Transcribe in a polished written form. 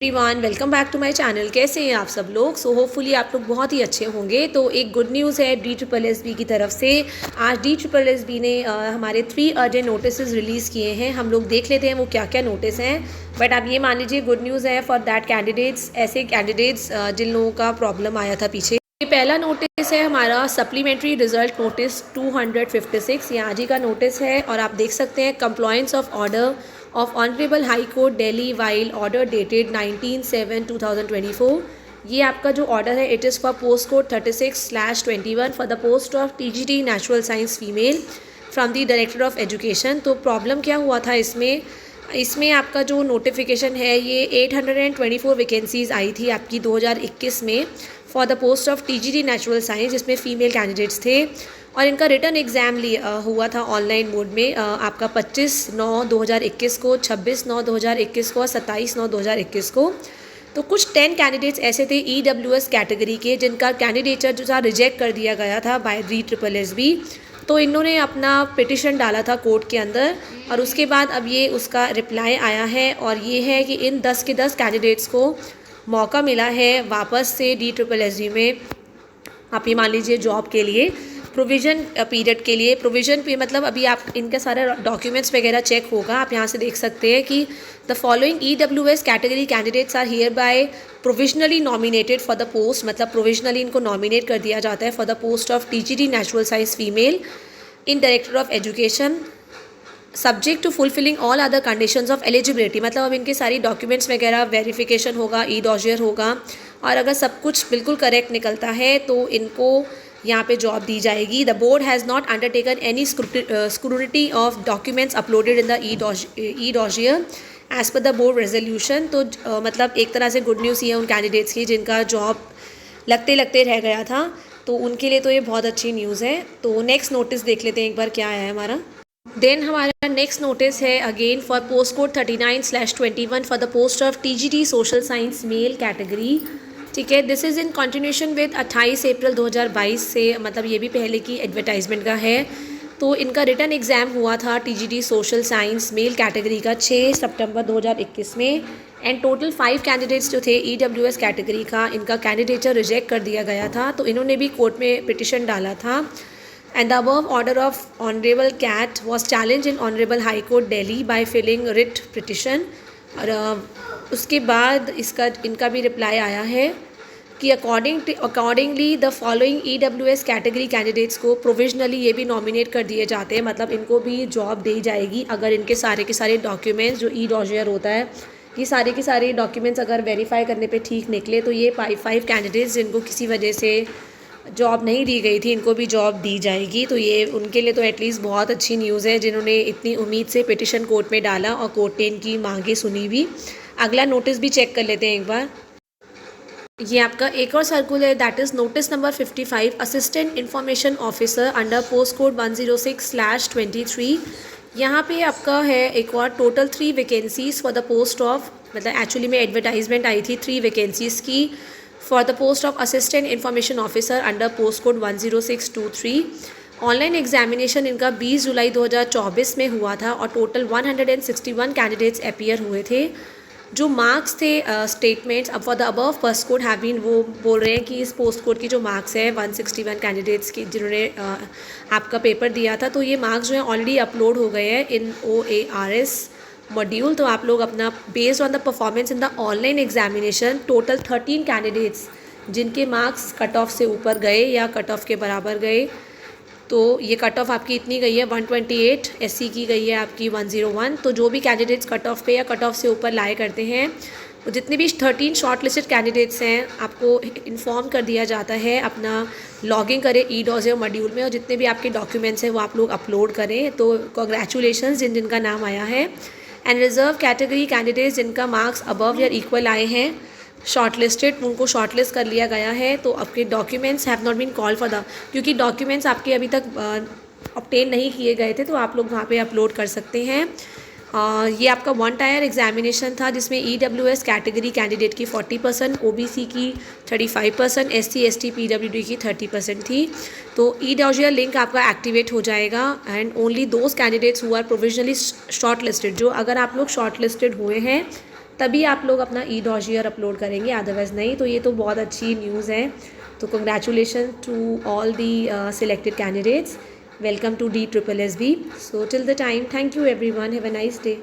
Everyone, welcome back to my channel. कैसे हैं आप सब लोग? सो होपफुली आप लोग बहुत ही अच्छे होंगे। तो एक गुड न्यूज़ है DSSB की तरफ से। आज DSSB ने हमारे 3 अर्जेंट नोटिस रिलीज़ किए हैं। हम लोग देख लेते हैं वो क्या क्या नोटिस हैं। बट आप ये मान लीजिए गुड न्यूज़ है फॉर दैट कैंडिडेट्स, ऐसे कैंडिडेट्स जिन लोगों का प्रॉब्लम आया था पीछे। ये पहला नोटिस है हमारा सप्लीमेंट्री रिजल्ट नोटिस 256। ये आज ही का नोटिस है और आप देख सकते हैं compliance of order of Honorable High Court Delhi while order dated 19/7/2024। ये आपका जो ऑर्डर है it is for post code 36/21 for the post of TGT natural science female from the director of education. तो प्रॉब्लम क्या हुआ था इसमें आपका जो नोटिफिकेशन है ये 824 वैकेंसीज़ आई थी आपकी 2021 में for the post of TGT natural science, जिसमें फ़ीमेल कैंडिडेट्स थे। और इनका रिटर्न एग्ज़ाम हुआ था ऑनलाइन मोड में आपका 25/9/2021 को, 26/9/2021 को और 27/9/2021 को। तो कुछ 10 कैंडिडेट्स ऐसे थे EWS कैटेगरी के जिनका कैंडिडेचर जो था रिजेक्ट कर दिया गया था बाय DSSB। तो इन्होंने अपना पिटिशन डाला था कोर्ट के अंदर और उसके बाद अब ये उसका रिप्लाई आया है और ये है कि इन 10 के 10 कैंडिडेट्स को मौका मिला है वापस से DSSB में, आप ये मान लीजिए जॉब के लिए प्रोविज़न पीरियड के लिए। प्रोविज़न पे मतलब अभी आप इनके सारे डॉक्यूमेंट्स वगैरह चेक होगा। आप यहाँ से देख सकते हैं कि the following EWS category candidates are hereby provisionally nominated for the post, मतलब प्रोविजनली इनको नॉमिनेट कर दिया जाता है for the post of TGT natural science female in director of education subject to fulfilling all other conditions of eligibility. मतलब अब इनके सारी डॉक्यूमेंट्स वगैरह वेरिफिकेशन होगा, ई-डॉजियर होगा और अगर सब कुछ बिल्कुल करेक्ट निकलता है तो इनको यहाँ पे जॉब दी जाएगी। The board has not undertaken any scrutiny of documents uploaded in the e-dossier as per the board resolution. तो मतलब एक तरह से गुड न्यूज़ ये है उन कैंडिडेट्स की जिनका जॉब लगते लगते रह गया था, तो उनके लिए तो ये बहुत अच्छी न्यूज़ है। तो नेक्स्ट नोटिस देख लेते हैं एक बार क्या है हमारा। देन हमारा नेक्स्ट नोटिस है again for post code 39/21 for the post of TGT social science male category. ठीक है, this is in continuation with 28 अप्रैल 2022 से, मतलब ये भी पहले की एडवर्टाइजमेंट का है। तो इनका रिटर्न एग्ज़ाम हुआ था TGT social science male category का 6 सितंबर 2021 में एंड टोटल 5 कैंडिडेट्स जो थे EWS कैटेगरी का, इनका कैंडिडेचर रिजेक्ट कर दिया गया था। तो इन्होंने भी कोर्ट में पिटिशन डाला था and the above order of honourable CAT was challenge in honourable high court Delhi by filling writ petition. और उसके बाद इनका भी रिप्लाई आया है कि accordingly the following EWS category candidates को प्रोविजनली ये भी नॉमिनेट कर दिए जाते हैं, मतलब इनको भी जॉब दी जाएगी अगर इनके सारे के सारे डॉक्यूमेंट्स जो ई-डॉजियर होता है, ये सारे के सारे डॉक्यूमेंट्स अगर वेरीफाई करने पे ठीक निकले तो ये 5 कैंडिडेट्स जिनको किसी वजह से जॉब नहीं दी गई थी इनको भी जॉब दी जाएगी। तो ये उनके लिए तो एटलीस्ट बहुत अच्छी न्यूज़ है जिन्होंने इतनी उम्मीद से पिटिशन कोर्ट में डाला और कोर्ट ने इनकी मांगें सुनी भी। अगला नोटिस भी चेक कर लेते हैं एक बार। ये आपका एक और circular that is notice number 55 assistant information officer under post code 106/23। यहाँ पे आपका है एक और total 3 vacancies for the post of, मतलब एक्चुअली में एडवर्टाइजमेंट आई थी 3 वैकेंसीज़ की for the post of assistant information officer under post code 10623। Online examination इनका 20 जुलाई 2024 में हुआ था और टोटल 161 कैंडिडेट्स अपीयर हुए थे। जो मार्क्स थे स्टेटमेंट्स अब for the above post code have been, वो बोल रहे हैं कि इस पोस्ट कोड की जो मार्क्स है 161 कैंडिडेट्स की जिन्होंने आपका पेपर दिया था, तो ये मार्क्स जो है ऑलरेडी अपलोड हो गए हैं इन OARS मॉड्यूल। तो आप लोग अपना based on the performance in the online examination total 13 candidates जिनके मार्क्स कट ऑफ से ऊपर गए या कट ऑफ के बराबर गए, तो ये कट ऑफ आपकी इतनी गई है 128, SC की गई है आपकी 101। तो जो भी कैंडिडेट्स कट ऑफ पे या कट ऑफ से ऊपर लाए करते हैं, तो जितने भी 13 शॉर्ट लिस्टेड कैंडिडेट्स हैं आपको इन्फॉर्म कर दिया जाता है अपना लॉगिंग करें ई-डॉजियर मॉड्यूल में और जितने भी आपके डॉक्यूमेंट्स हैं वो आप लोग अपलोड करें। तो कॉन्ग्रेचुलेशन जिनका नाम आया है। एंड रिजर्व कैटेगरी कैंडिडेट्स जिनका मार्क्स अबव या इक्वल आए हैं शॉर्टलिस्टेड, उनको शॉर्टलिस्ट कर लिया गया है। तो आपके documents have not been call for the, क्योंकि डॉक्यूमेंट्स आपके अभी तक ऑब्टेन नहीं किए गए थे तो आप लोग वहाँ पे अपलोड कर सकते हैं। ये आपका 1 टायर एग्जामिनेशन था जिसमें EWS कैटेगरी कैंडिडेट की 40%, OBC की 35%, SC ST PWD की 30% थी। तो ई-डॉजियर लिंक आपका एक्टिवेट हो जाएगा and only those candidates who are provisionally short listed, जो अगर आप लोग शॉर्ट लिस्टेड हुए हैं तभी आप लोग अपना ई डॉशियर अपलोड करेंगे, अदरवाइज़ नहीं। तो ये तो बहुत अच्छी न्यूज़ है। तो congratulation to all the selected candidates. Welcome to DSSB। So till the time, thank you everyone. Have a nice day.